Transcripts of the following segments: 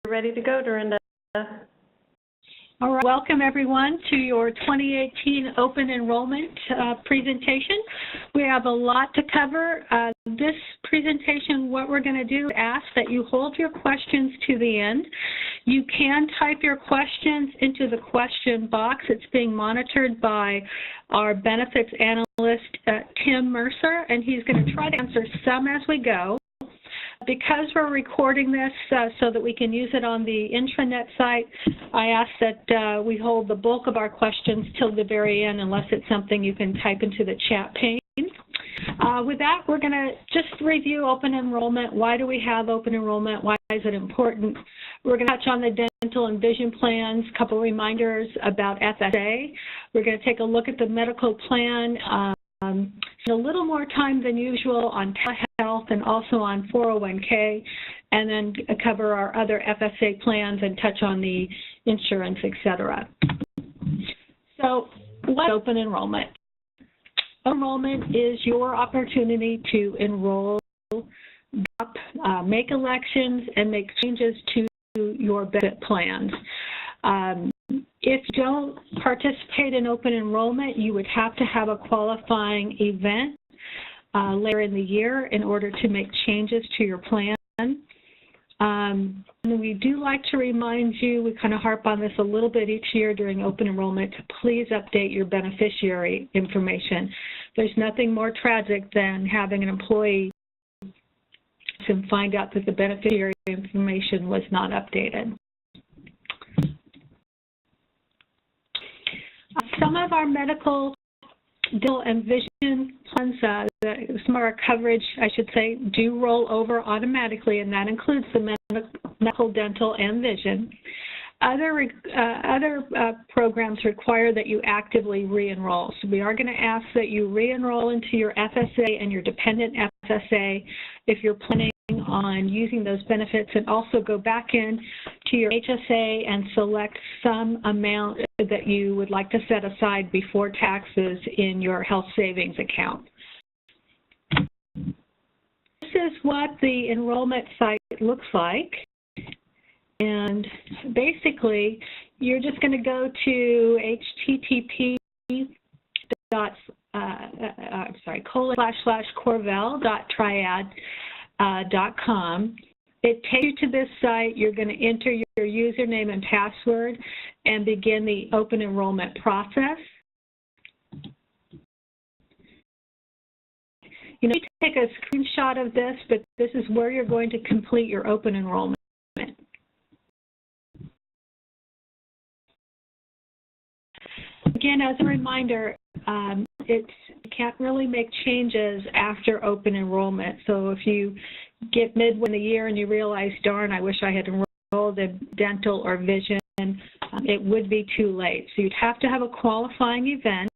ready to go, Dorinda. All right, welcome everyone to your 2018 open enrollment presentation. We have a lot to cover. This presentation, what we're going to do is ask that you hold your questions to the end. You can type your questions into the question box. It's being monitored by our benefits analyst, Tim Mercer, and he's going to try to answer some as we go. Because we're recording this so that we can use it on the intranet site, I ask that we hold the bulk of our questions till the very end unless it's something you can type into the chat pane. With that, we're going to just review open enrollment. Why do we have open enrollment? Why is it important? We're going to touch on the dental and vision plans, a couple reminders about FSA. We're going to take a look at the medical plan, a little more time than usual on telehealth and also on 401k, and then cover our other FSA plans and touch on the insurance, etc. So what's open enrollment? Enrollment is your opportunity to enroll, make elections, and make changes to your benefit plans. If you don't participate in open enrollment, you would have to have a qualifying event later in the year in order to make changes to your plan. And we do like to remind you, we kind of harp on this a little bit each year during open enrollment, to please update your beneficiary information. There's nothing more tragic than having an employee to find out that the beneficiary information was not updated. Some of our medical, dental, and vision plans, some of our coverage, I should say, do roll over automatically, and that includes the medical, dental, and vision. Other programs require that you actively re-enroll. So we are going to ask that you re-enroll into your FSA and your dependent FSA if you're planning on using those benefits, and also go back in to your HSA and select some amount that you would like to set aside before taxes in your health savings account. This is what the enrollment site looks like. And basically, you're just going to go to http://corvel.triad.com. It takes you to this site. You're going to enter your username and password and begin the open enrollment process. You take a screenshot of this, but this is where you're going to complete your open enrollment. Again, as a reminder, you can't really make changes after open enrollment. So if you get midway in the year and you realize, darn, I wish I had enrolled in dental or vision, it would be too late. So you'd have to have a qualifying event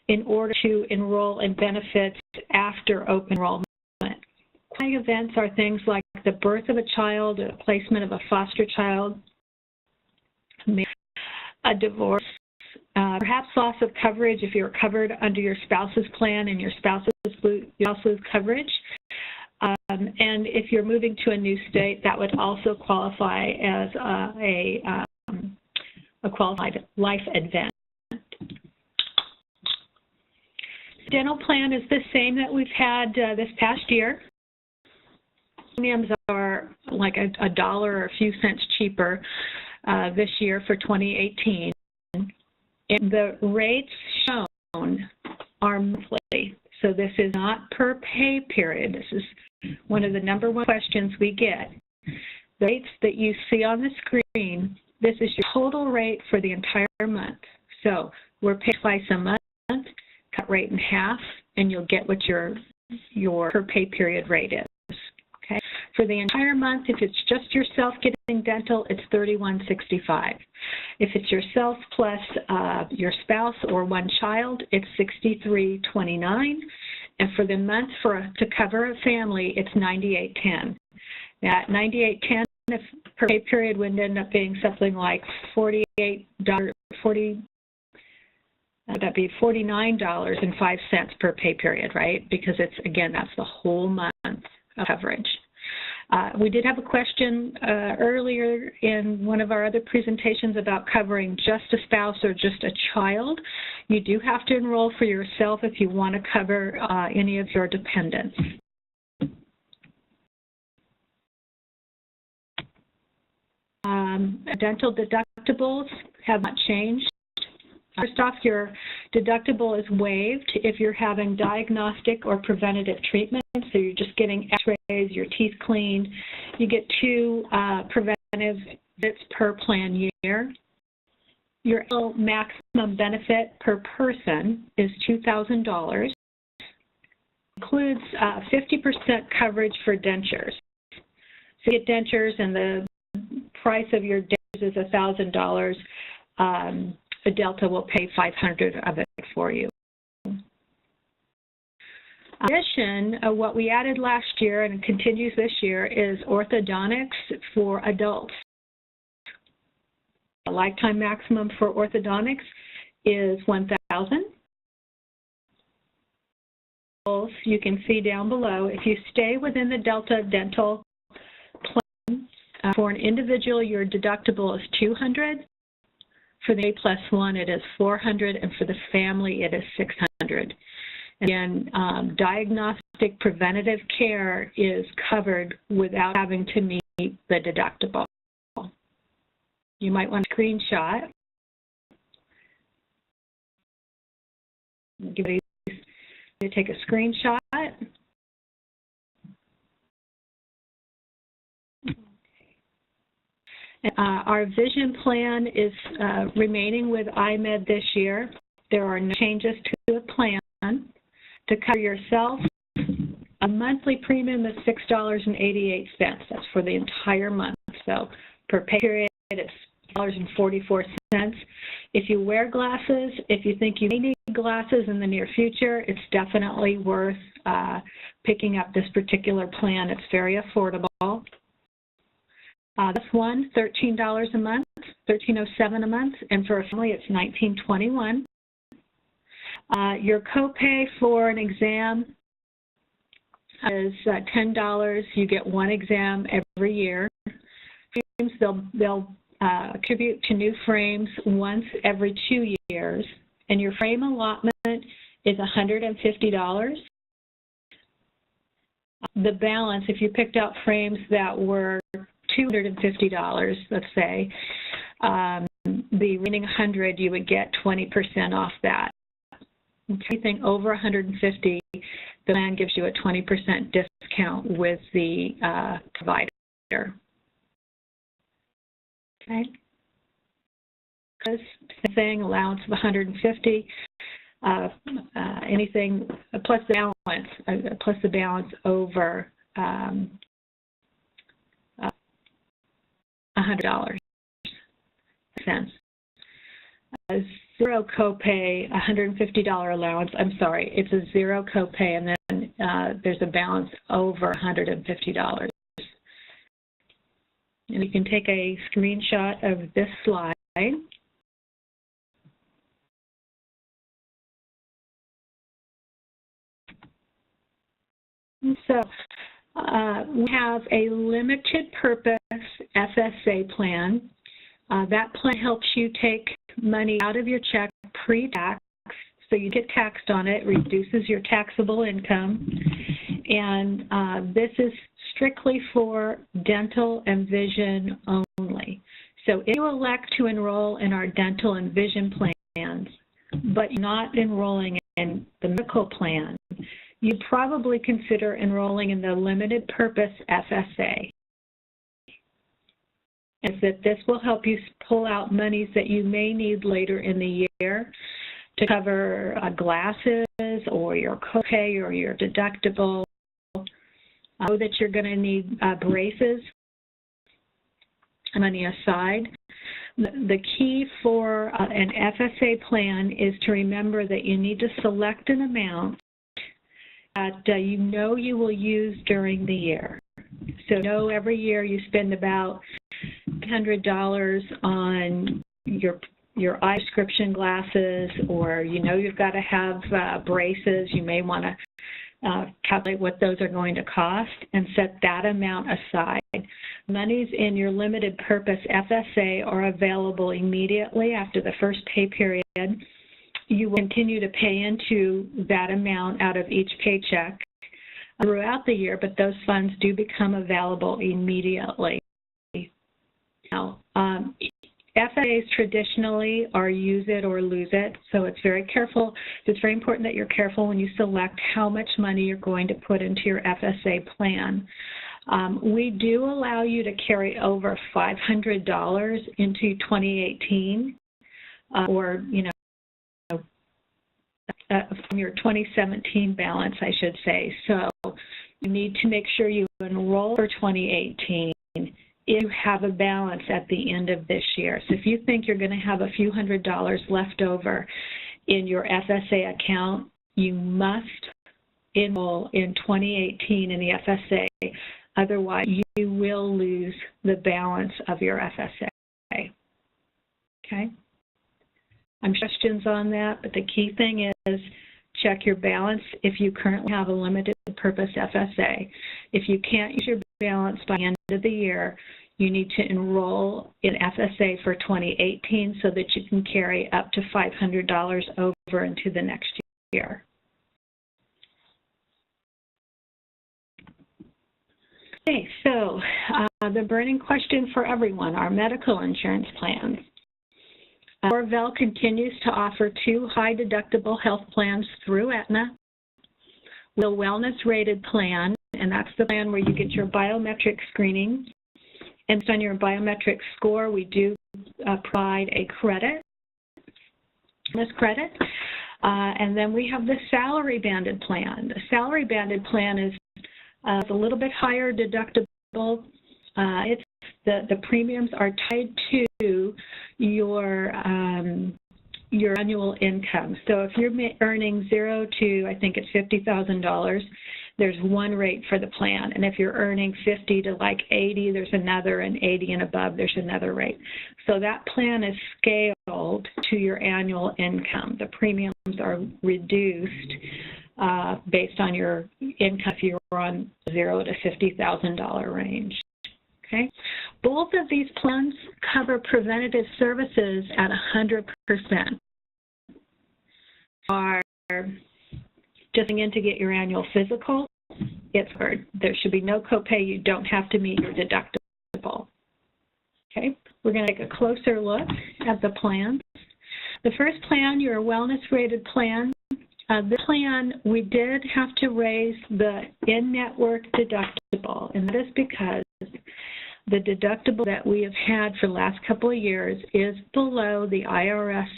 in order to enroll in benefits after open enrollment. Qualifying events are things like the birth of a child, a placement of a foster child, a divorce, perhaps loss of coverage if you're covered under your spouse's plan and your spouse lose coverage. And if you're moving to a new state, that would also qualify as a qualified life event. Dental plan is the same that we've had this past year. Premiums are like $1 or a few cents cheaper this year for 2018. And the rates shown are monthly, so this is not per pay period. This is one of the #1 questions we get. The rates that you see on the screen, this is your total rate for the entire month. So we're paid twice a month, cut rate in half, and you'll get what your per pay period rate is. Okay. For the entire month, if it's just yourself getting dental, it's $31.65. If it's yourself plus your spouse or one child, it's $63.29. And for the month to cover a family, it's $98.10. That $98.10 per pay period would end up being something like that'd be $49.05 per pay period, right? Because it's, again, that's the whole month of coverage. We did have a question earlier in one of our other presentations about covering just a spouse or just a child. You do have to enroll for yourself if you want to cover any of your dependents. Dental deductibles have not changed. First off, your deductible is waived if you're having diagnostic or preventative treatment. So you're just getting x-rays, your teeth cleaned. You get 2 preventive visits per plan year. Your maximum benefit per person is $2,000. Includes 50% coverage for dentures. So you get dentures and the price of your dentures is $1,000. The Delta will pay $500 of it for you. In addition, what we added last year and continues this year is orthodontics for adults. The lifetime maximum for orthodontics is $1,000. You can see down below, if you stay within the Delta dental plan, for an individual, your deductible is $200. For the A+1, it is $400, and for the family, it is $600. Again, diagnostic preventative care is covered without having to meet the deductible. You might want a screenshot. Give you to take a screenshot. Our vision plan is remaining with IMED this year. There are no changes to the plan. To cover yourself, a monthly premium is $6.88. That's for the entire month. So per pay period, it's $6.44. If you wear glasses, if you think you may need glasses in the near future, it's definitely worth picking up this particular plan. It's very affordable. This one, $13 a month, $13.07 a month, and for a family, it's $19.21. Your copay for an exam is $10. You get 1 exam every year. Frames, they'll attribute to new frames once every 2 years, and your frame allotment is $150. The balance, if you picked out frames that were $250, let's say, the remaining 100, you would get 20% off that. Anything over 150, the plan gives you a 20% discount with the provider. Okay. Same thing, allowance of 150. Anything plus the balance over $100. Zero copay, $150 allowance. I'm sorry, it's a zero copay, and then there's a balance over $150. And you can take a screenshot of this slide. So we have a limited purpose FSA plan. That plan helps you take money out of your check pre-tax, so you get taxed on it, reduces your taxable income, and this is strictly for dental and vision only. So if you elect to enroll in our dental and vision plans, but you're not enrolling in the medical plan, you'd probably consider enrolling in the limited purpose FSA. Is that this will help you pull out monies that you may need later in the year to cover glasses or your copay or your deductible. Know that you're going to need braces, money aside. The key for an FSA plan is to remember that you need to select an amount that you know you will use during the year. So every year you spend about $100 on your eye prescription glasses, or you've got to have braces. You may want to calculate what those are going to cost, and set that amount aside. Monies in your limited purpose FSA are available immediately after the first pay period. You will continue to pay into that amount out of each paycheck throughout the year, but those funds do become available immediately. Now, FSAs traditionally are use it or lose it, so it's very important that you're careful when you select how much money you're going to put into your FSA plan. We do allow you to carry over $500 into 2018, or from your 2017 balance, I should say. So you need to make sure you enroll for 2018 if you have a balance at the end of this year. So if you think you're going to have a few $100s left over in your FSA account, you must enroll in 2018 in the FSA. Otherwise, you will lose the balance of your FSA. Okay? I'm sure questions on that, but the key thing is check your balance if you currently have a limited purpose FSA. If you can't use your balance by the end of the year, you need to enroll in FSA for 2018 so that you can carry up to $500 over into the next year. Okay, so the burning question for everyone, our medical insurance plans. Orville continues to offer 2 high-deductible health plans through Aetna. The wellness-rated plan, and that's the plan where you get your biometric screening. And on your biometric score, we do provide a credit, and then we have the salary-banded plan. The salary-banded plan is a little bit higher deductible. The premiums are tied to your annual income. So if you're earning 0 to, I think it's $50,000, there's one rate for the plan. And if you're earning 50 to like 80, there's another, and 80 and above, there's another rate. So that plan is scaled to your annual income. The premiums are reduced based on your income if you're on 0 to $50,000 range. Okay. Both of these plans cover preventative services at 100%. Are just in to get your annual physical, it's covered. There should be no copay. You don't have to meet your deductible. Okay. We're going to take a closer look at the plans. The first plan, your wellness-rated plan. This plan, we did have to raise the in-network deductible, and that is because the deductible that we have had for the last couple of years is below the IRS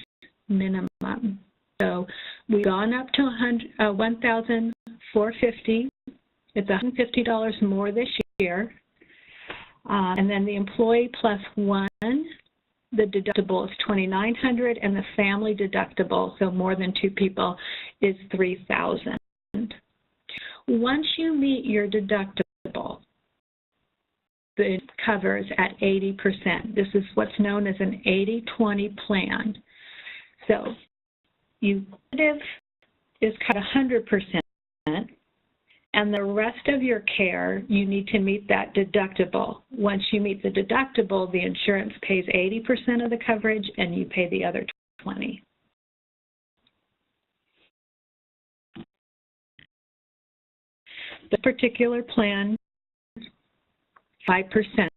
minimum. So we've gone up to $1,450. It's $150 more this year. And then the employee plus one, the deductible is $2,900, and the family deductible, so more than 2 people, is $3,000. Once you meet your deductible, it covers at 80%. This is what's known as an 80-20 plan. So is cut 100%, and the rest of your care, you need to meet that deductible. Once you meet the deductible, the insurance pays 80% of the coverage, and you pay the other 20%. The particular plan, 5%.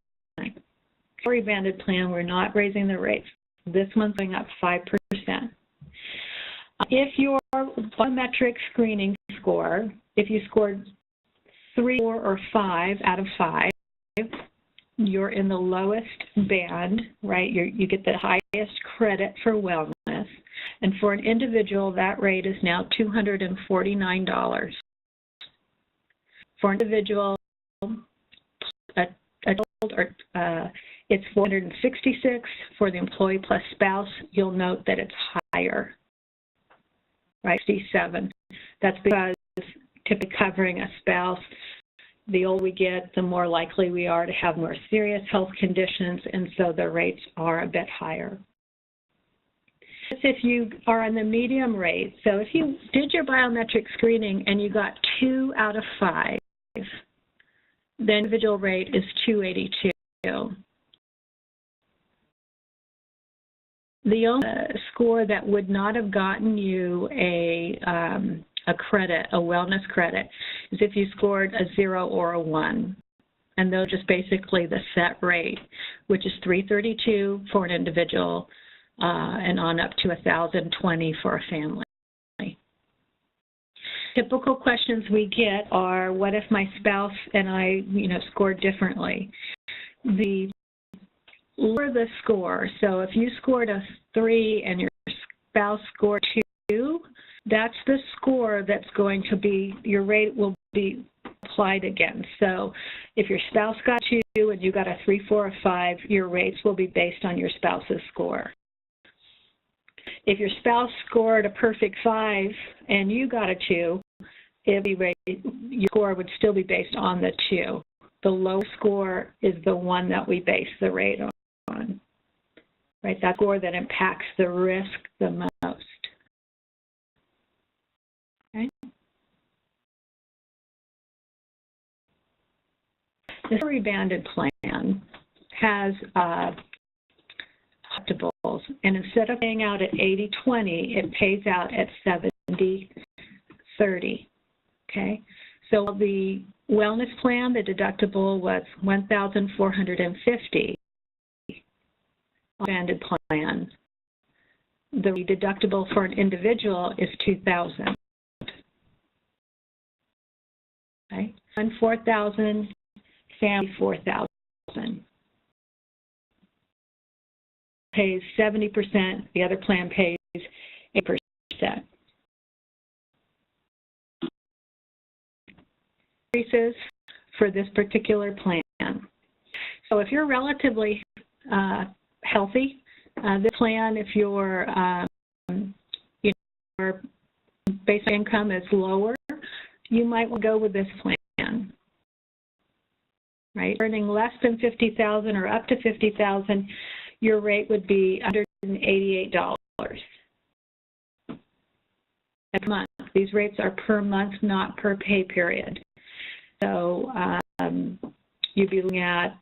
Salary-banded plan, we're not raising the rates. This one's going up 5%. If your biometric screening score, if you scored 3, 4, or 5 out of 5, you're in the lowest band, right? You get the highest credit for wellness. And for an individual, that rate is now $249. For an individual, adult, it's $466. For the employee plus spouse, you'll note that it's higher, right? 67. That's because typically covering a spouse, the older we get, the more likely we are to have more serious health conditions, and so the rates are a bit higher. If you are on the medium rate, so if you did your biometric screening and you got 2 out of 5, the individual rate is 282. The only score that would not have gotten you a credit, a wellness credit, is if you scored a 0 or a 1. And those are just basically the set rate, which is $332 for an individual and on up to $1,020 for a family. Typical questions we get are, what if my spouse and I, scored differently? The lower the score, so if you scored a 3 and your spouse scored 2, that's the score that's going to be, your rate will be applied against. So if your spouse got 2 and you got a 3, 4, or 5, your rates will be based on your spouse's score. If your spouse scored a perfect 5 and you got a 2, your score would still be based on the 2. The low score is the one that we base the rate on, right? That score that impacts the risk the most. Okay. The salary banded plan has deductibles, and instead of paying out at 80/20, it pays out at 70/30. Okay, so the wellness plan, the deductible was $1,450. Banded plan, the deductible for an individual is $2,000. Okay, and $4,000, family $4,000. Pays 70%. The other plan pays 8%. Increases for this particular plan. So if you're relatively healthy, this plan, if your your base income is lower, you might want to go with this plan. Right, earning less than $50,000 or up to $50,000, your rate would be $188 a month. These rates are per month, not per pay period. So you'd be looking at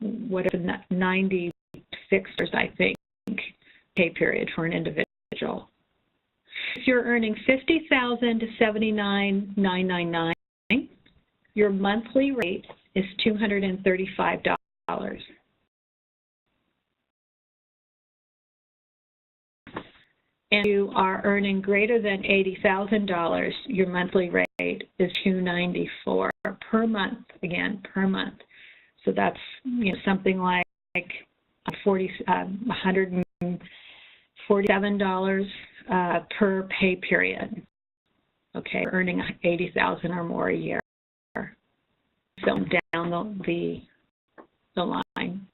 $96, I think, pay period for an individual. If you're earning $50,000 to $79,999, your monthly rate is $235. And you are earning greater than $80,000, your monthly rate is $294 per month, again, per month. So that's something like $147 per pay period. Okay, earning $80,000 or more a year. So down the line.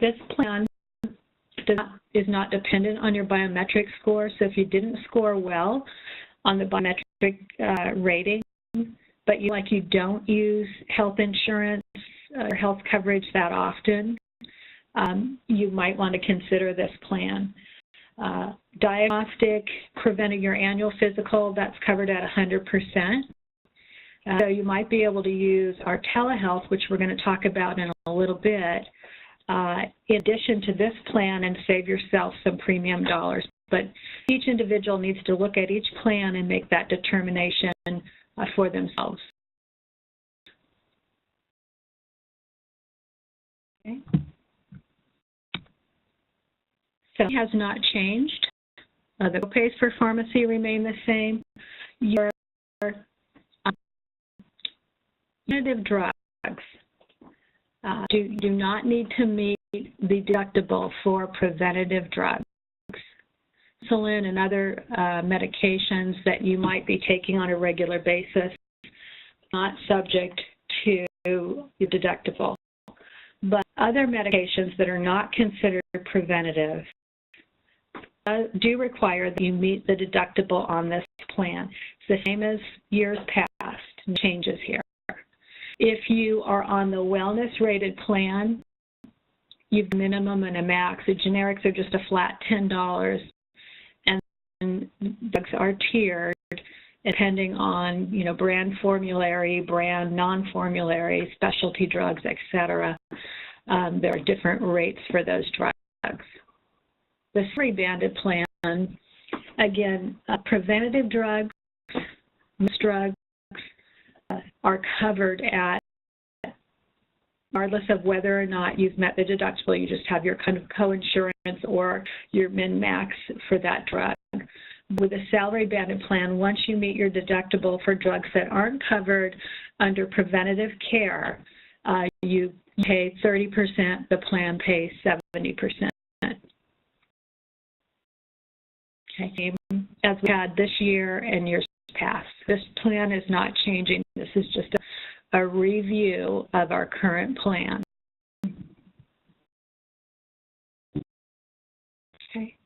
This plan is not dependent on your biometric score. So if you didn't score well on the biometric rating, but you don't use health insurance or health coverage that often, you might want to consider this plan. Diagnostic, preventing your annual physical, that's covered at 100%. So you might be able to use our telehealth, which we're going to talk about in a little bit, in addition to this plan, and save yourself some premium dollars. But each individual needs to look at each plan and make that determination for themselves. Okay. So it has not changed. The co-pays for pharmacy remain the same. Your preventative drugs do not need to meet the deductible for preventative drugs. Insulin and other medications that you might be taking on a regular basis, not subject to your deductible. But other medications that are not considered preventative do require that you meet the deductible on this plan. It's the same as years past, no changes here. If you are on the wellness rated plan, you've a minimum and a max. The generics are just a flat $10, and drugs are tiered depending on, brand formulary, brand non-formulary, specialty drugs, etc. There are different rates for those drugs. The salary banded plan, again, preventative drugs, most drugs are covered at, regardless of whether or not you've met the deductible, you just have your kind of co-insurance or your min-max for that drug. With a salary banded plan, once you meet your deductible for drugs that aren't covered under preventative care, you pay 30%, the plan pays 70%. Okay, as we had this year and years past. This plan is not changing. This is just a review of our current plan. Okay.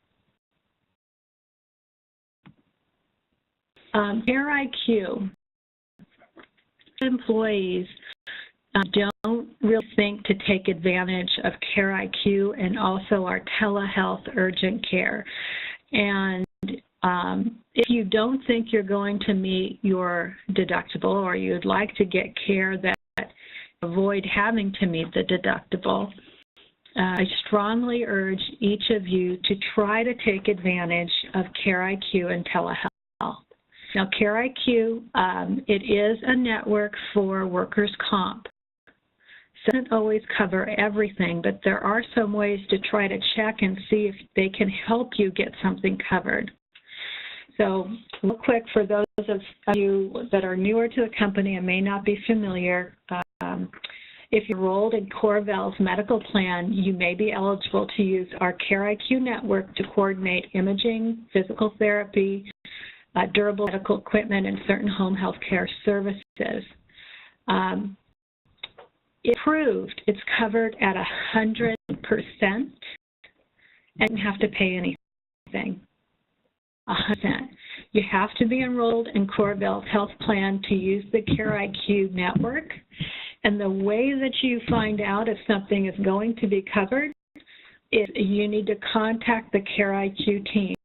Care IQ. Employees don't really think to take advantage of Care IQ and also our telehealth urgent care. And if you don't think you're going to meet your deductible, or you'd like to get care that avoid having to meet the deductible, I strongly urge each of you to try to take advantage of Care IQ and telehealth. Now, Care IQ, it is a network for workers' comp. So it doesn't always cover everything, but there are some ways to try to check and see if they can help you get something covered. So real quick, for those of you that are newer to the company and may not be familiar, if you're enrolled in Corvell's medical plan, you may be eligible to use our Care IQ network to coordinate imaging, physical therapy, durable medical equipment, and certain home health care services. If approved, it's covered at 100% and you don't have to pay anything. 100%. You have to be enrolled in Corvell's health plan to use the Care IQ network. And the way that you find out if something is going to be covered is you need to contact the Care IQ team.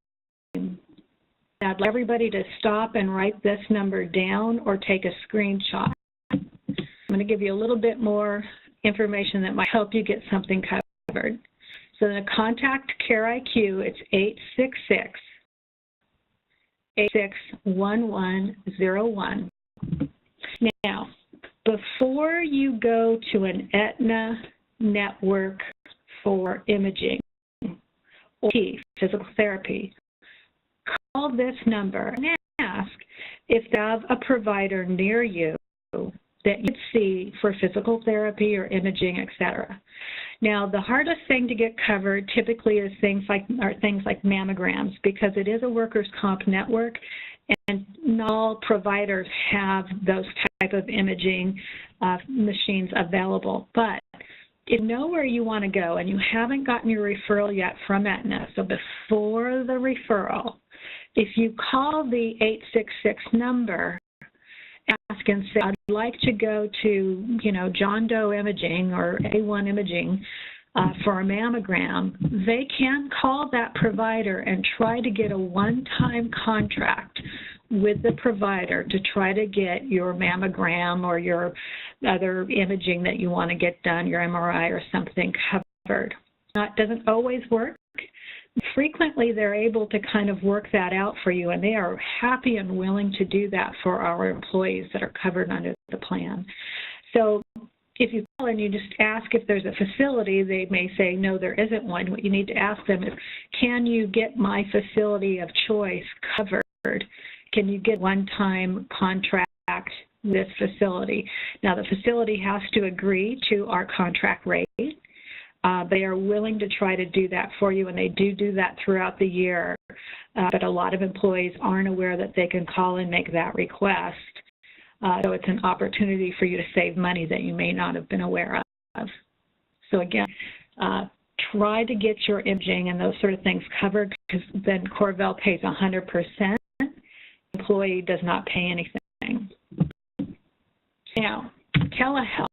I'd like everybody to stop and write this number down or take a screenshot. I'm going to give you a little bit more information that might help you get something covered. So to contact Care IQ, it's 866-861101. Now, before you go to an Aetna network for imaging or physical therapy, call this number and ask if they have a provider near you that you see for physical therapy or imaging, etc. Now, the hardest thing to get covered typically is things like mammograms, because it is a workers' comp network, and not all providers have those type of imaging machines available. But if you know where you want to go and you haven't gotten your referral yet from Aetna, so before the referral, if you call the 866 number, ask and say, I'd like to go to, John Doe Imaging or A1 Imaging for a mammogram, they can call that provider and try to get a one-time contract with the provider to try to get your mammogram or your other imaging that you want to get done, your MRI or something, covered. Now, it doesn't always work. Frequently, they're able to kind of work that out for you, and they are happy and willing to do that for our employees that are covered under the plan. So if you call and you just ask if there's a facility, they may say, no, there isn't one. What you need to ask them is, can you get my facility of choice covered? Can you get one-time contract with this facility? Now, the facility has to agree to our contract rate. They are willing to try to do that for you, and they do that throughout the year. But a lot of employees aren't aware that they can call and make that request. So it's an opportunity for you to save money that you may not have been aware of. So again, try to get your imaging and those sort of things covered, because then Corvell pays 100%. The employee does not pay anything. Now, telehealth.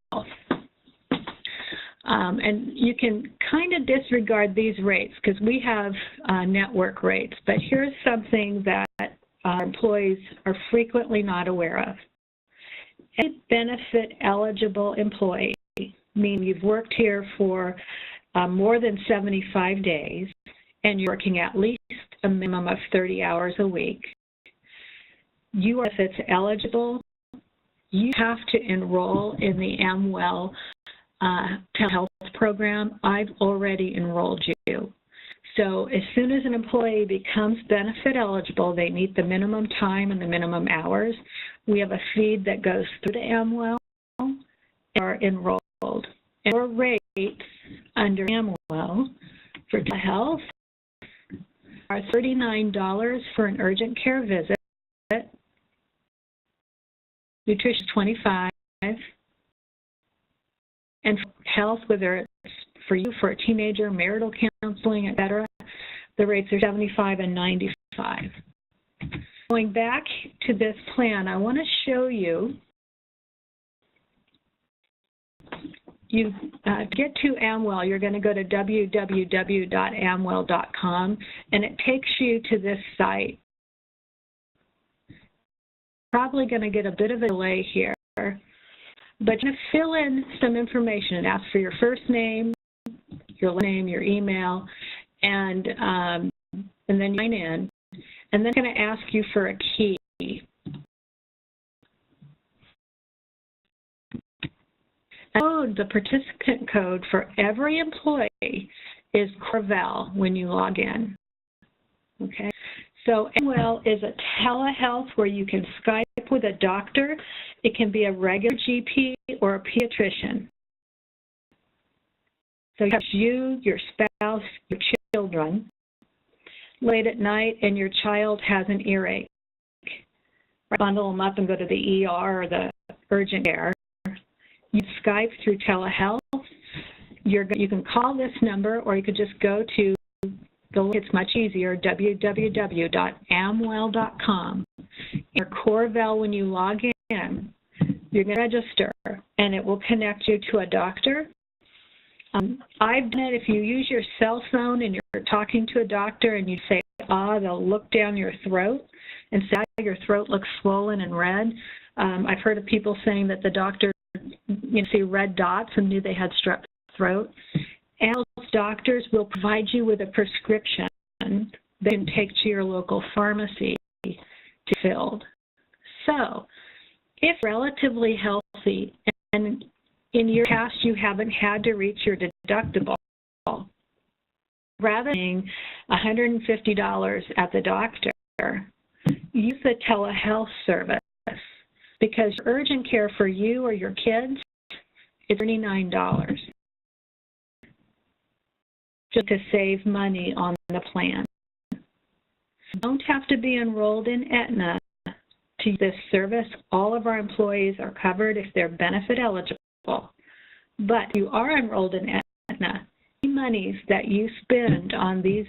And you can kind of disregard these rates because we have network rates, but here's something that our employees are frequently not aware of. A benefit eligible employee, meaning you've worked here for more than 75 days and you're working at least a minimum of 30 hours a week. You are benefits eligible. You have to enroll in the Amwell telehealth program. I've already enrolled you. So as soon as an employee becomes benefit eligible, they meet the minimum time and the minimum hours. We have a feed that goes through to Amwell and are enrolled. And our rates under Amwell for telehealth are $39 for an urgent care visit, nutrition $25, and health, whether it's for you, for a teenager, marital counseling, etc., the rates are $75 and $95. Going back to this plan, I want to show you, to get to Amwell, you're going to go to www.amwell.com, and it takes you to this site. Probably going to get a bit of a delay here, but you're going to fill in some information. It asks for your first name, your last name, your email, and then you sign in, and then it's going to ask you for a key. The participant code for every employee is Corval when you log in. Okay, so Amwell is a telehealth where you can Skype with a doctor. It can be a regular GP or a pediatrician. So you have you, your spouse, your children, late at night, and your child has an earache. Bundle them up and go to the ER or the urgent care. You Skype through telehealth. You can call this number, or you could just go to the link. It's much easier, www.amwell.com. Your Corval, when you log in, you're going to register, and it will connect you to a doctor. I've done it. If you use your cell phone and you're talking to a doctor and you say, they'll look down your throat and say your throat looks swollen and red. I've heard of people saying that the doctor see red dots and knew they had strep throat. And those doctors will provide you with a prescription they can take to your local pharmacy to be filled. So, if relatively healthy and in your past you haven't had to reach your deductible, rather than paying $150 at the doctor, use the telehealth service, because urgent care for you or your kids is $39 just to save money on the plan. You don't have to be enrolled in Aetna to use this service. All of our employees are covered if they're benefit eligible. But if you are enrolled in Aetna, the monies that you spend on these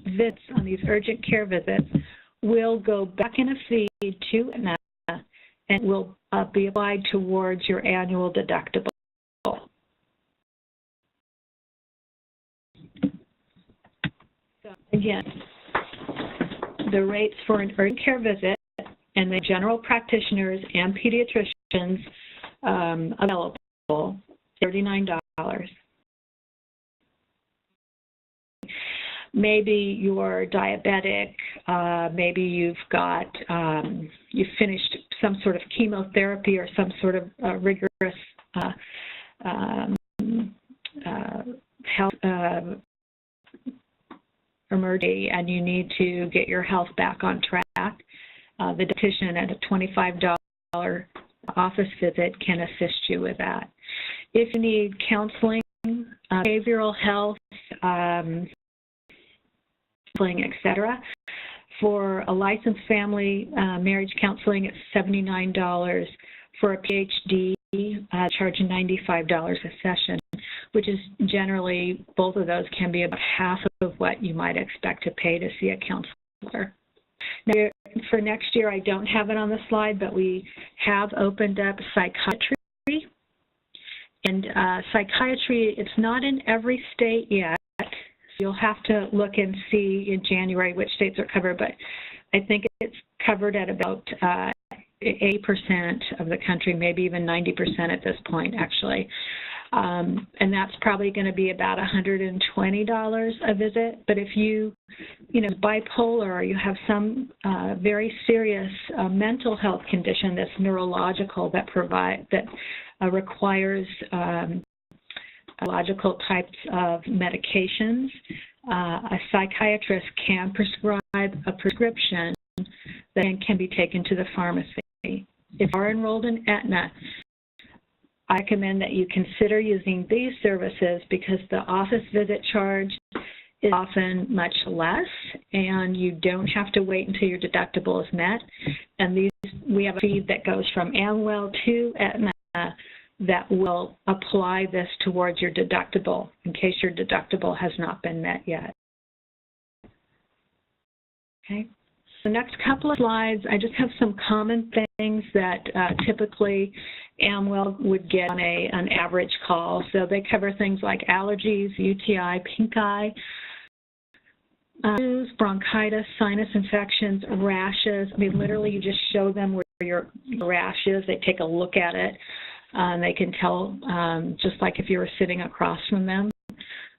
visits, on these urgent care visits, will go back in a feed to Aetna and will be applied towards your annual deductible. So again, the rates for an urgent care visit and the general practitioners and pediatricians available, $39. Maybe you're diabetic, maybe you've got, you've finished some sort of chemotherapy or some sort of rigorous health emergency, and you need to get your health back on track. The dietitian at a $25 office visit can assist you with that. If you need counseling, behavioral health, etc. For a licensed family marriage counseling, it's $79. For a PhD, charging $95 a session, which is generally, both of those can be about half of what you might expect to pay to see a counselor. Now, for next year, I don't have it on the slide, but we have opened up psychiatry, And psychiatry, it's not in every state yet. You'll have to look and see in January which states are covered, but I think it's covered at about 80% of the country, maybe even 90% at this point, actually. And that's probably going to be about $120 a visit. But if you bipolar, or you have some very serious mental health condition that's neurological that requires logical types of medications, a psychiatrist can prescribe a prescription that can be taken to the pharmacy. If you are enrolled in Aetna, I recommend that you consider using these services because the office visit charge is often much less, and you don't have to wait until your deductible is met. And we have a feed that goes from Amwell to Aetna that will apply this towards your deductible in case your deductible has not been met yet. Okay. The next couple of slides, I just have some common things that typically Amwell would get on an average call. So they cover things like allergies, UTI, pink eye, bronchitis, sinus infections, rashes. I mean, literally you just show them where your rash is. They take a look at it. They can tell, just like if you were sitting across from them.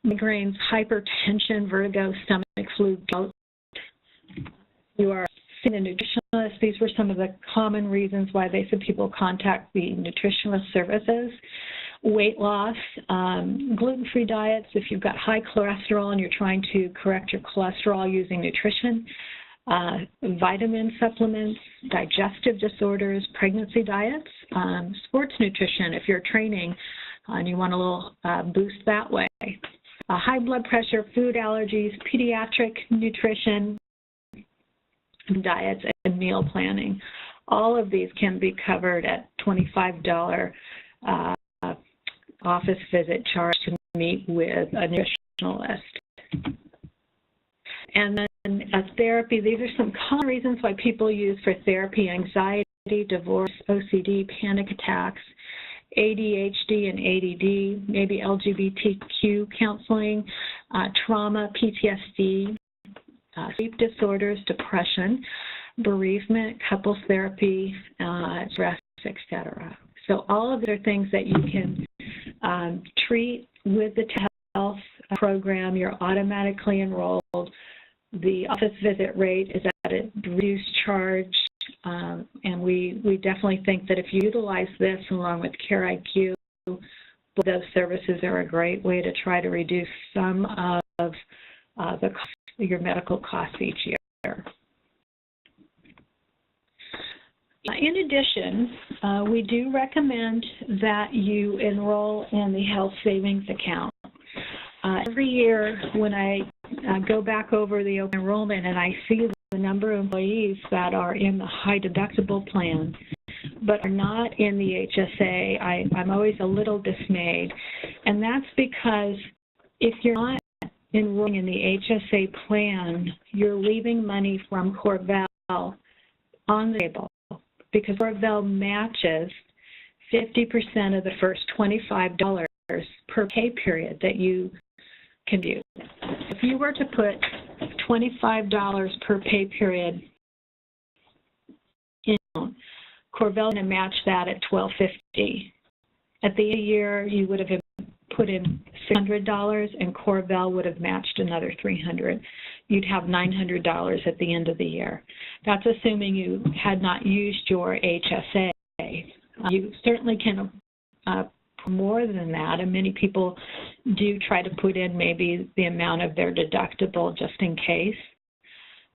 Migraines, hypertension, vertigo, stomach flu, gout. You are seeing a nutritionalist. These were some of the common reasons why they said people contact the nutritionalist services. Weight loss, gluten-free diets, if you've got high cholesterol and you're trying to correct your cholesterol using nutrition, vitamin supplements, digestive disorders, pregnancy diets, sports nutrition if you're training and you want a little boost that way, high blood pressure, food allergies, pediatric nutrition, diets, and meal planning. All of these can be covered at $25 office visit charge to meet with a nutritionalist. And then therapy, these are some common reasons why people use for therapy: anxiety, divorce, OCD, panic attacks, ADHD and ADD, maybe LGBTQ counseling, trauma, PTSD, sleep disorders, depression, bereavement, couples therapy, stress, etc. So all of these are things that you can treat with the health program. You're automatically enrolled. The office visit rate is at a reduced charge, and we definitely think that if you utilize this along with CareIQ, those services are a great way to try to reduce some of your medical costs each year. In addition, we do recommend that you enroll in the health savings account. Every year when I go back over the open enrollment and I see the number of employees that are in the high deductible plan but are not in the HSA, I'm always a little dismayed. And that's because if you're not enrolling in the HSA plan, you're leaving money from Corvell on the table because Corvell matches 50% of the first $25 per pay period that you can do. If you were to put $25 per pay period in, Corvell to match that at $1,250. At the end of the year, you would have put in $600, and Corvell would have matched another $300. You'd have $900 at the end of the year. That's assuming you had not used your HSA. You certainly can more than that, and many people do try to put in maybe the amount of their deductible just in case.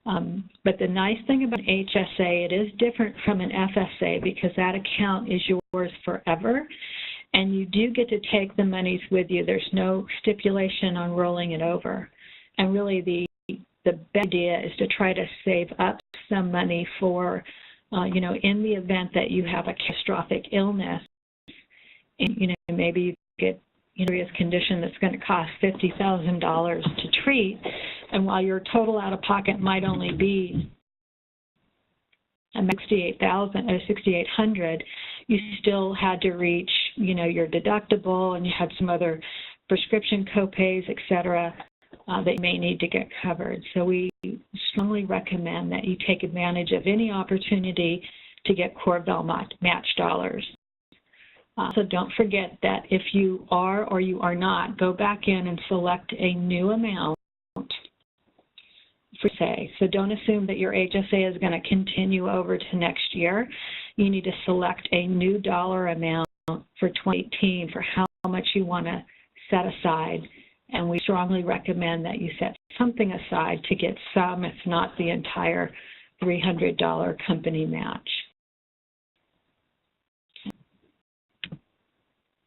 But the nice thing about HSA, it is different from an FSA because that account is yours forever, and you do get to take the monies with you. There's no stipulation on rolling it over. And really the best idea is to try to save up some money for, in the event that you have a catastrophic illness, and, maybe you get a serious condition that's going to cost $50,000 to treat, and while your total out-of-pocket might only be $6,800, you still had to reach your deductible and you have some other prescription copays, et cetera, that you may need to get covered. So we strongly recommend that you take advantage of any opportunity to get CorVel match dollars. So don't forget that if you are or you are not, go back in and select a new amount for say. So don't assume that your HSA is going to continue over to next year. You need to select a new dollar amount for 2018 for how much you want to set aside. And we strongly recommend that you set something aside to get some, if not the entire $300 company match.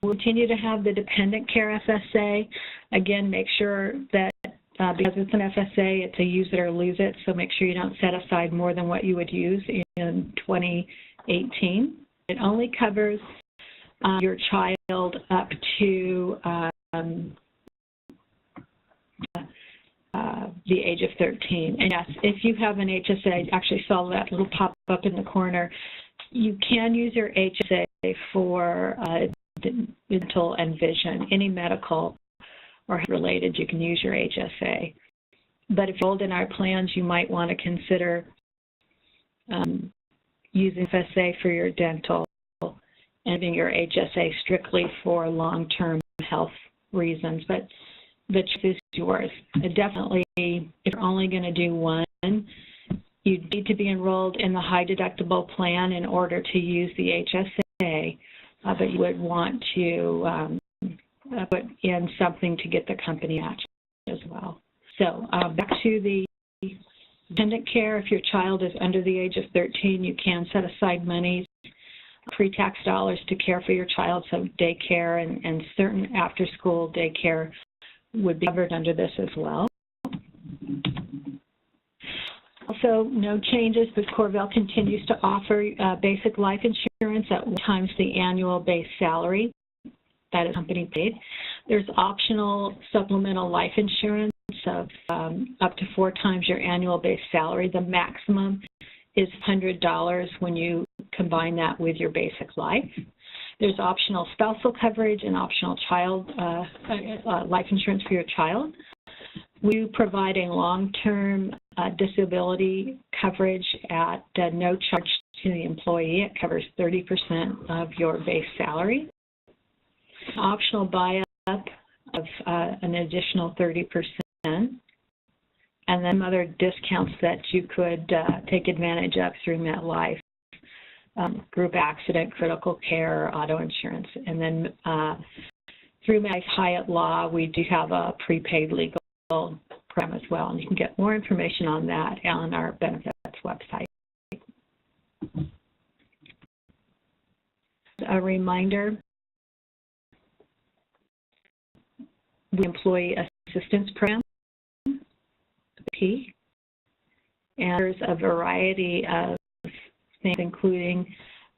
We'll continue to have the dependent care FSA. Again, make sure that because it's an FSA, it's a use it or lose it, so make sure you don't set aside more than what you would use in 2018. It only covers your child up to the age of 13. And yes, if you have an HSA, I actually saw that little pop up in the corner, you can use your HSA for dental and vision, any medical or related, you can use your HSA. But if you're enrolled in our plans, you might want to consider using FSA for your dental and having your HSA strictly for long-term health reasons. But the choice is yours. Definitely, if you're only going to do one, you need to be enrolled in the high deductible plan in order to use the HSA, but you would want to put in something to get the company match as well. So back to the dependent care. If your child is under the age of 13, you can set aside monies, pre-tax dollars to care for your child, so daycare and certain after-school daycare would be covered under this as well. Also, no changes, but CorVel continues to offer basic life insurance at 1 times the annual base salary that is company paid. There's optional supplemental life insurance of up to 4 times your annual base salary. The maximum is $100 when you combine that with your basic life. There's optional spousal coverage and optional child life insurance for your child. We provide a long-term disability coverage at no charge to the employee. It covers 30% of your base salary. Optional buy-up of an additional 30%, and then other discounts that you could take advantage of through MetLife, group accident, critical care, auto insurance. And then through MetLife Hyatt Law, we do have a prepaid legal program as well, and you can get more information on that on our benefits website. A reminder, the Employee Assistance Program, and there's a variety of things, including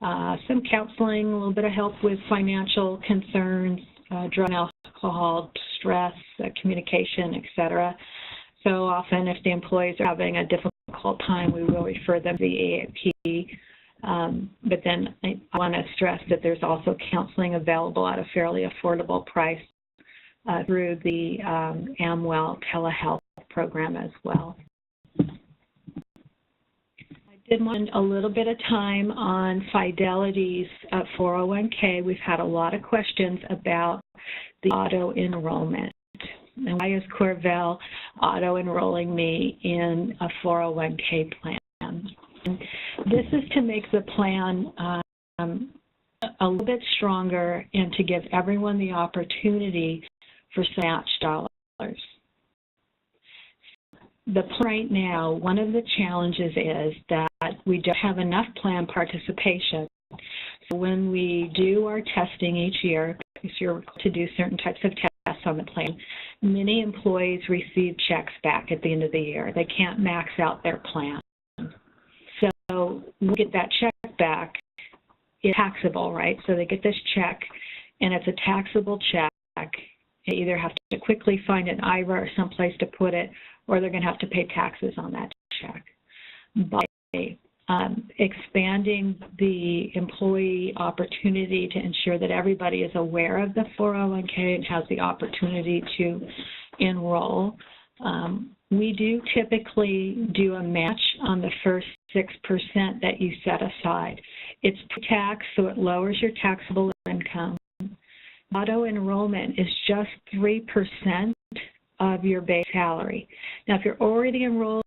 some counseling, a little bit of help with financial concerns, drug and alcohol, stress, communication, etc. So often if the employees are having a difficult time, we will refer them to the EAP. But then I want to stress that there's also counseling available at a fairly affordable price through the Amwell telehealth program as well. I did want a little bit of time on Fidelity's 401k. We've had a lot of questions about the auto-enrollment. And why is CorVel auto-enrolling me in a 401k plan? And this is to make the plan a little bit stronger and to give everyone the opportunity for match dollars. The plan right now, one of the challenges is that we don't have enough plan participation. So when we do our testing each year, because you're to do certain types of tests on the plan, many employees receive checks back at the end of the year. They can't max out their plan. So when we get that check back, it's taxable, right? So they get this check, and it's a taxable check. They either have to quickly find an IRA or someplace to put it, or they're going to have to pay taxes on that check. By expanding the employee opportunity to ensure that everybody is aware of the 401k and has the opportunity to enroll. We do typically do a match on the first 6% that you set aside. It's pre-tax, so it lowers your taxable income. Auto enrollment is just 3% of your base salary. Now, if you're already been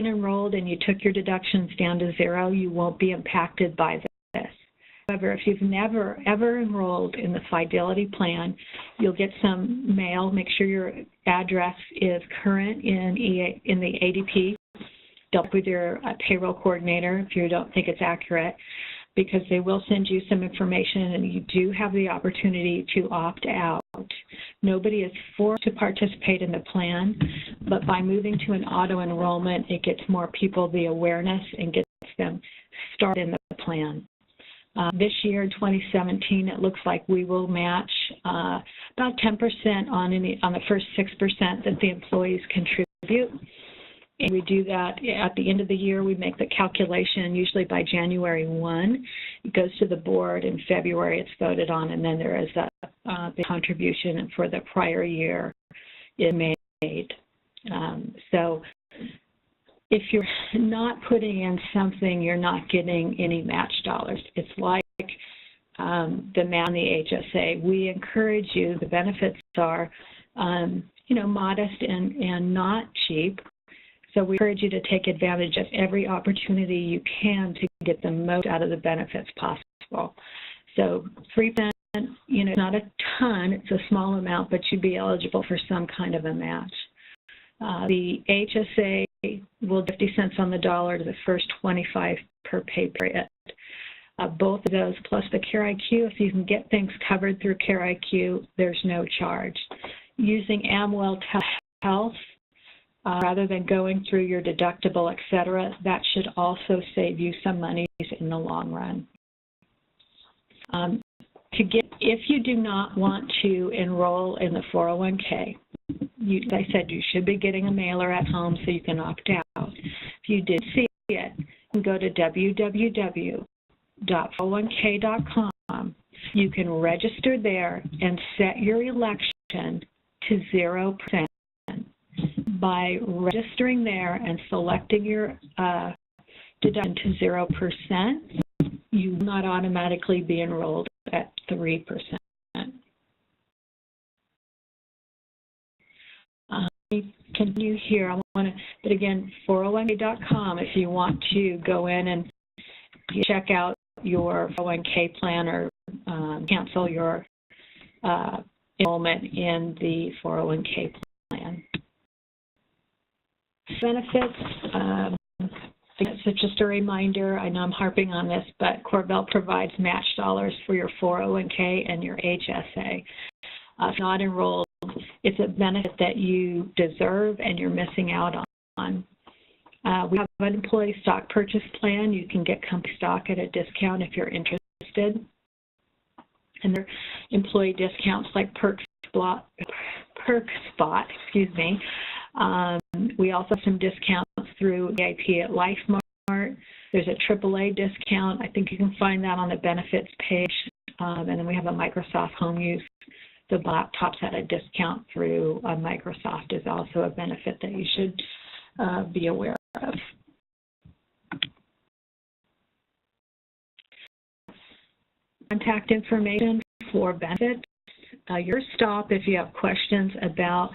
enrolled and you took your deductions down to 0, you won't be impacted by this. However, if you've never, ever enrolled in the Fidelity plan, you'll get some mail. Make sure your address is current in the ADP. Double with your payroll coordinator if you don't think it's accurate, because they will send you some information and you do have the opportunity to opt out. Nobody is forced to participate in the plan, but by moving to an auto enrollment, it gets more people the awareness and gets them started in the plan. This year, in 2017, it looks like we will match about 10% on the first 6% that the employees contribute. And we do that at the end of the year. We make the calculation usually by January 1. It goes to the board. In February, it's voted on, and then there is the contribution for the prior year is made. So if you're not putting in something, you're not getting any match dollars. It's like the match on the HSA. We encourage you. The benefits are, modest and not cheap. So we encourage you to take advantage of every opportunity you can to get the most out of the benefits possible. So 3%, it's not a ton, it's a small amount, but you'd be eligible for some kind of a match. The HSA will 50 cents on the dollar to the first 25 per pay period. Both of those plus the Care IQ, if you can get things covered through Care IQ, there's no charge. Using Amwell Health, rather than going through your deductible, et cetera, that should also save you some money in the long run. If you do not want to enroll in the 401k, as I said, you should be getting a mailer at home so you can opt out. If you did see it, you can go to www.401k.com. You can register there and set your election to 0%. By registering there and selecting your deduction to 0%, you will not automatically be enrolled at 3%. Continue here. But again, 401k.com if you want to go in and check out your 401k plan or cancel your enrollment in the 401k plan. Benefits, it's just a reminder, I know I'm harping on this, but CorVel provides match dollars for your 401k and your HSA. If not enrolled, it's a benefit that you deserve and you're missing out on. We have an employee stock purchase plan. You can get company stock at a discount if you're interested. And there are employee discounts like Perk Spot, we also have some discounts through EIP at LifeMart. There's a AAA discount. I think you can find that on the benefits page. And then we have a Microsoft home use. The laptops at a discount through Microsoft is also a benefit that you should be aware of. Contact information for benefits. Your stop if you have questions about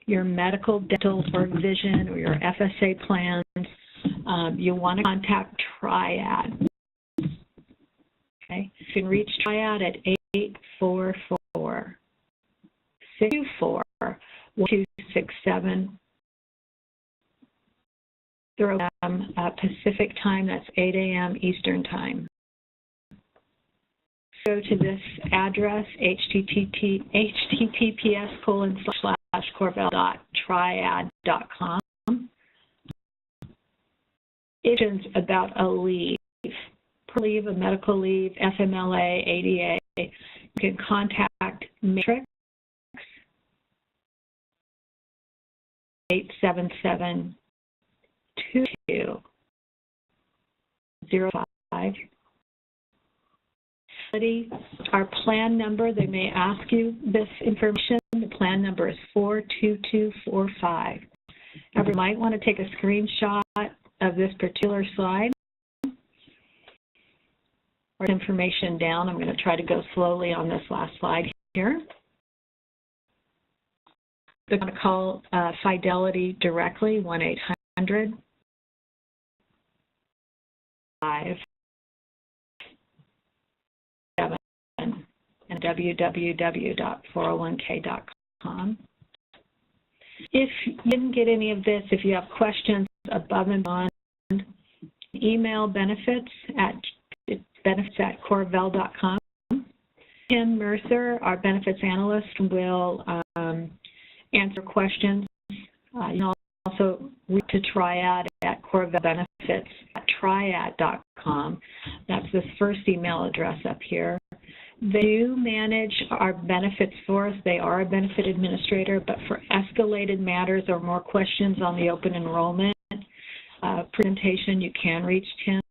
your medical, dental, or vision, or your FSA plans, you'll want to contact Triad. Okay, you can reach Triad at 844-624-1267. Through Pacific time, that's 8 a.m. Eastern time. Go to this address, https://corvel.triad.com. It's about a leave, a medical leave, FMLA, ADA. You can contact Matrix 87722. Our plan number, they may ask you this information. The plan number is 42245. You might want to take a screenshot of this particular slide or information down. I'm going to try to go slowly on this last slide here. They're going to call Fidelity directly, 1-800-5 and www.401k.com. If you didn't get any of this, if you have questions above and beyond, email benefits@corevell.com. Tim Mercer, our benefits analyst, will answer questions. You can also reach to Triad at corevellbenefits@triad.com. That's this first email address up here. They do manage our benefits for us. They are a benefit administrator, but for escalated matters or more questions on the open enrollment presentation, you can reach Tim.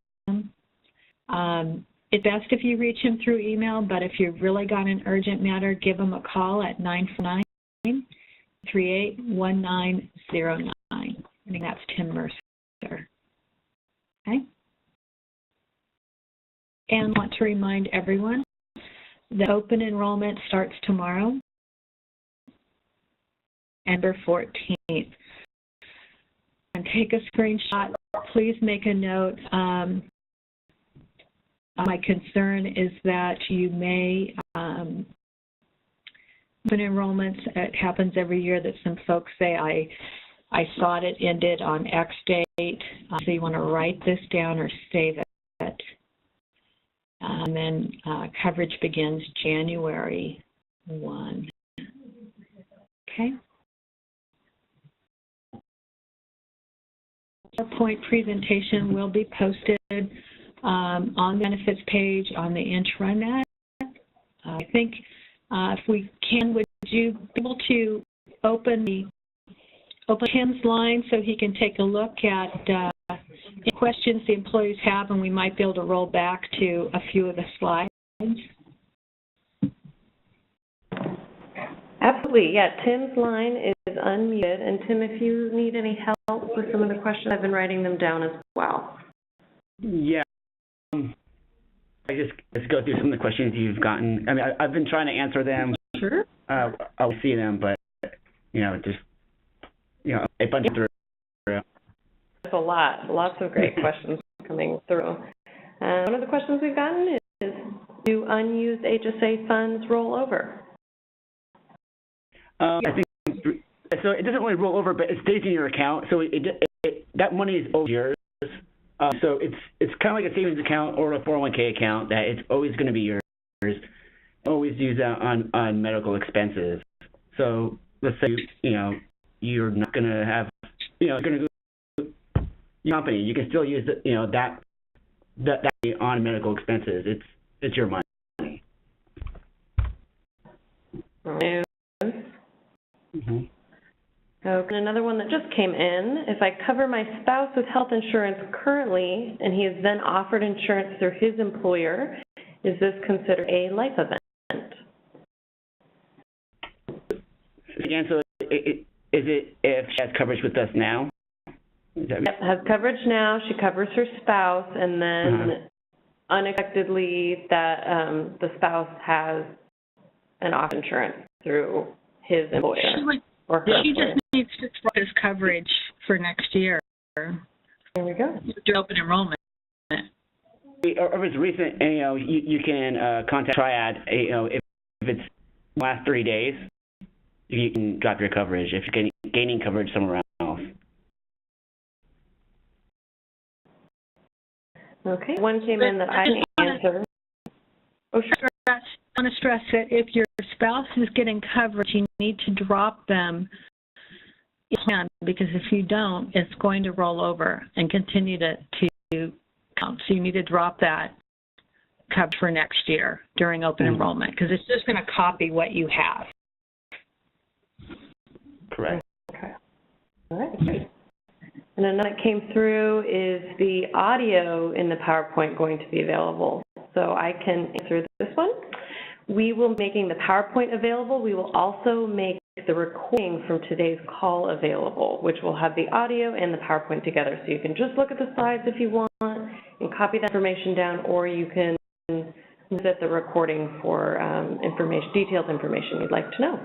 It's best if you reach him through email, but if you've really got an urgent matter, give him a call at 949-381909. I think that's Tim Mercer. Okay? And I want to remind everyone, the open enrollment starts tomorrow, November 14th. And take a screenshot. Please make a note. My concern is that you may open enrollments. It happens every year that some folks say, I thought it ended on X date. So you want to write this down or save it. And then coverage begins January 1. Okay. PowerPoint presentation will be posted on the benefits page on the intranet. I think if we can, would you be able to open Tim's line so he can take a look at the questions the employees have, and we might be able to roll back to a few of the slides? Absolutely, yeah. Tim's line is unmuted, and Tim, if you need any help with some of the questions, I've been writing them down as well. Yeah, I just go through some of the questions you've gotten. I mean, I've been trying to answer them. Sure. I'll see them, but just a bunch through. There's lots of great questions coming through. One of the questions we've gotten is, do unused HSA funds roll over? I think so. It doesn't really roll over, but it stays in your account. So that money is always yours. So it's kind of like a savings account or a 401k account that it's always going to be yours. Always use that on medical expenses. So let's say you're not going to have you're going to go to your company. You can still use that on medical expenses. It's your money. Mm-hmm. Okay, another one that just came in. If I cover my spouse with health insurance currently and he is then offered insurance through his employer, is this considered a life event? Again, so is it if she has coverage with us now? Yep, has coverage now. She covers her spouse, and then unexpectedly that the spouse has an off insurance through his employer. She just needs to drop his coverage for next year. There we go. Do open enrollment. Or if it's recent, you can contact Triad. If it's last 3 days, you can drop your coverage if you're gaining coverage somewhere else. Okay. One came in that I can answer. Oh, sure. I want to stress that if your spouse is getting coverage, you need to drop them in plan, because if you don't, it's going to roll over and continue to count. So you need to drop that coverage for next year during open enrollment, because it's just going to copy what you have. Correct. Okay. All right. And another that came through is the audio in the PowerPoint going to be available. So I can answer this one. We will be making the PowerPoint available. We will also make the recording from today's call available, which will have the audio and the PowerPoint together. So you can just look at the slides if you want and copy that information down, or you can visit the recording for detailed information you'd like to know.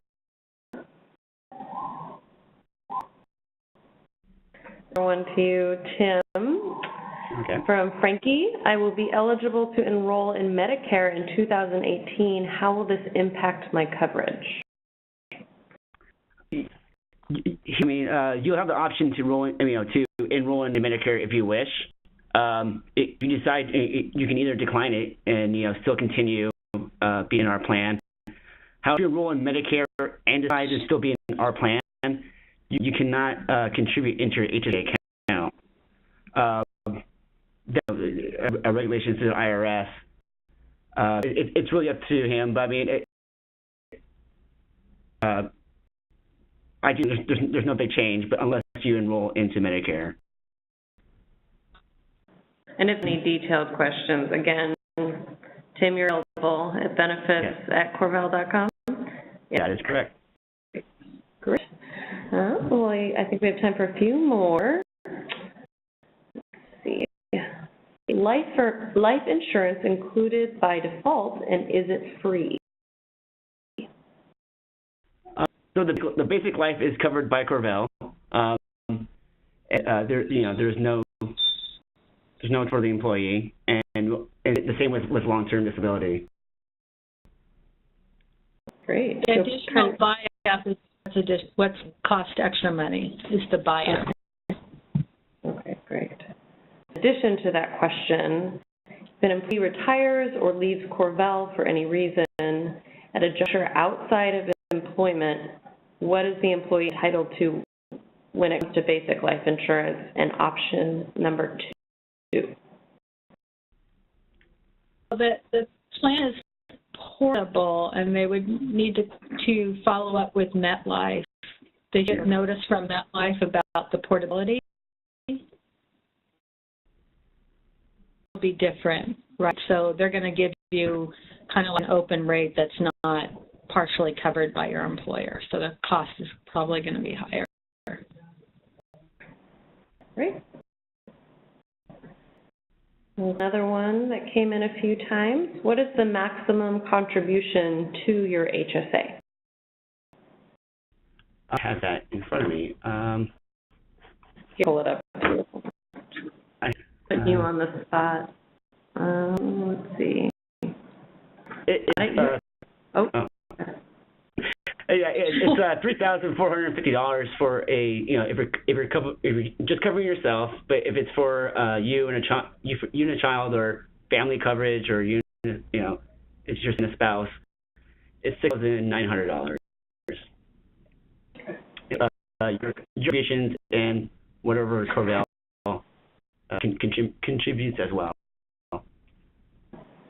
One to you, Tim. Okay. From Frankie, I will be eligible to enroll in Medicare in 2018. How will this impact my coverage? I mean, you'll have the option to enroll in Medicare if you wish. If you decide, you can either decline it and still continue being in our plan. However, if you enroll in Medicare and decide to still be in our plan, you cannot contribute into your HSA account. Regulations to the IRS. It's really up to him, but I mean, there's no big change, but unless you enroll into Medicare. And if any detailed questions, again, Tim, you're eligible at benefits@corvell.com. Yeah, that is correct. Great. Well, I think we have time for a few more. Let's see. Life insurance included by default, and is it free? So the basic life is covered by Corvell. There's no for the employee, and the same with long-term disability. Great. The additional buyout is what costs extra money is the buyout. Okay, great. In addition to that question, if an employee retires or leaves Corvell for any reason at a juncture outside of employment, what is the employee entitled to when it comes to basic life insurance? And option number 2. The plan is portable, and they would need to follow up with MetLife. They get notice from MetLife about the portability. It'll be different, right? So they're going to give you kind of an open rate that's not partially covered by your employer. So the cost is probably going to be higher. Great. Another one that came in a few times. What is the maximum contribution to your HSA? I have that in front of me. Pull it up. Put you on the spot. Let's see. It's $3,450 for if you're just covering yourself, but if it's for you and a child or family coverage, or it's just a spouse, it's $6,900. Your contributions and whatever Corvell contributes as well.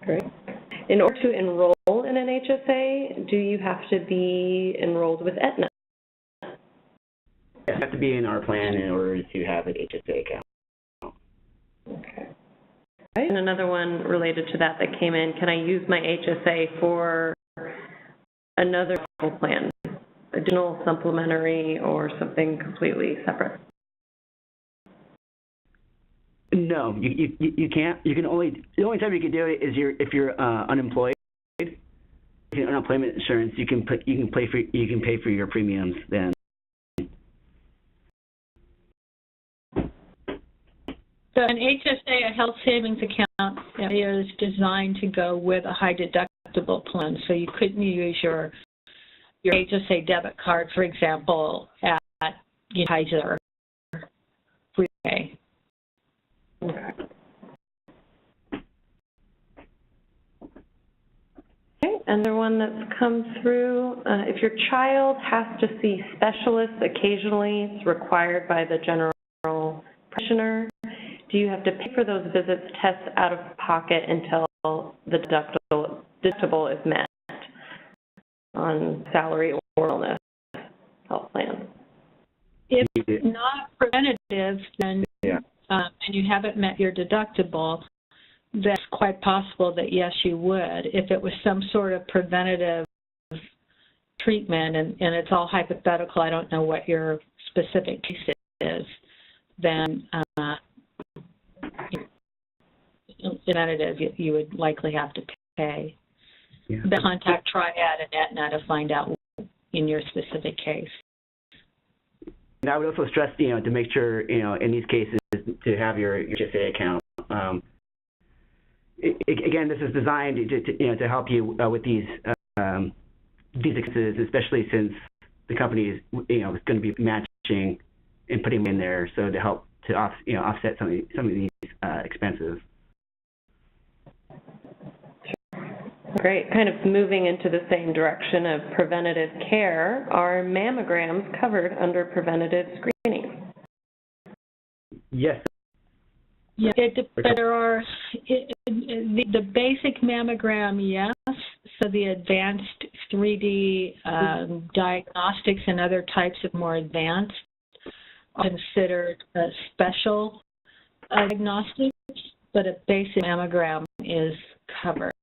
Great. In order to enroll in an HSA, do you have to be enrolled with Aetna? You have to be in our plan in order to have an HSA account. Okay. Right. And another one related to that came in, can I use my HSA for another plan, additional, supplementary, or something completely separate? No, you can't. The only time you can do it is if you're unemployed. If you're unemployment insurance, you can pay for your premiums then. So an HSA, a health savings account, is designed to go with a high deductible plan. So you couldn't use your HSA debit card, for example, at Kaiser. Okay. Another one that's come through, if your child has to see specialists occasionally, it's required by the general practitioner, do you have to pay for those visits, tests out of pocket until the deductible is met on salary or illness health plan? If not preventative, then and you haven't met your deductible, that's quite possible that yes, you would. If it was some sort of preventative treatment, and it's all hypothetical, I don't know what your specific case is, then preventative, you would likely have to pay. Yeah. But contact Triad and Aetna to find out in your specific case. And I would also stress, to make sure, in these cases, to have your HSA account. Again, this is designed to help you with these expenses, especially since the company is, is going to be matching and putting them in there, so to help to offset some of these expenses. Great. Kind of moving into the same direction of preventative care, are mammograms covered under preventative screening? Yes. Yeah, there are the basic mammogram, yes. So the advanced 3D diagnostics and other types of more advanced are considered special diagnostics, but a basic mammogram is covered.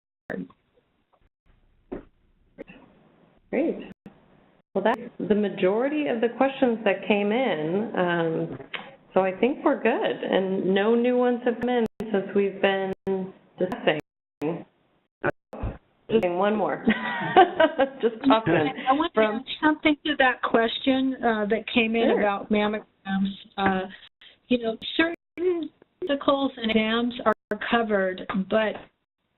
Great. Well, that's the majority of the questions that came in. So I think we're good, and no new ones have come in since we've been discussing. Just one more. Just popped in. I want to add something to that question that came in about mammograms. Certain physicals and exams are covered, but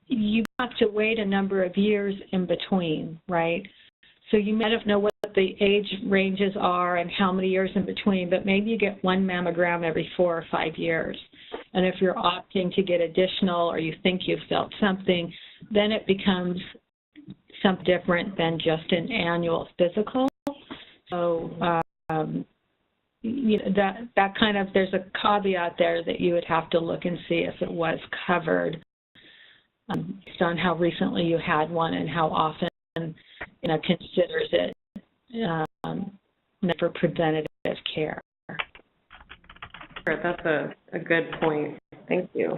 you have to wait a number of years in between, right? So you might not know what the age ranges are and how many years in between, but maybe you get one mammogram every 4 or 5 years. And if you're opting to get additional, or you think you've felt something, then it becomes something different than just an annual physical. So that kind of, there's a caveat there that you would have to look and see if it was covered based on how recently you had one and how often considers it for preventative care. That's a good point. Thank you.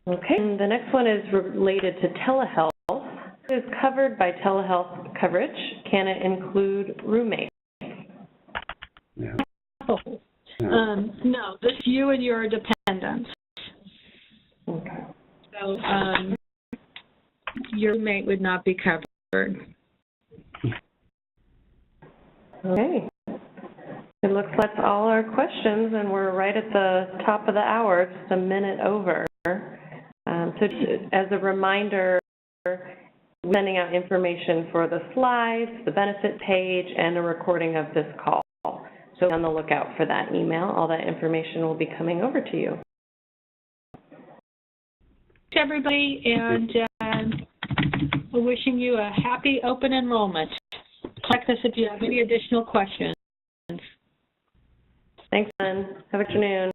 Okay, and the next one is related to telehealth. It is covered by telehealth coverage. Can it include roommates? Yeah. No, just you and your dependents. Okay. So your roommate would not be covered. Okay. It looks like that's all our questions, and we're right at the top of the hour, just a minute over. So as a reminder, we're sending out information for the slides, the benefit page, and a recording of this call. So be on the lookout for that email. All that information will be coming over to you. To everybody, and we're wishing you a happy open enrollment. Contact us if you have any additional questions. Thanks, Ann. Have a good afternoon.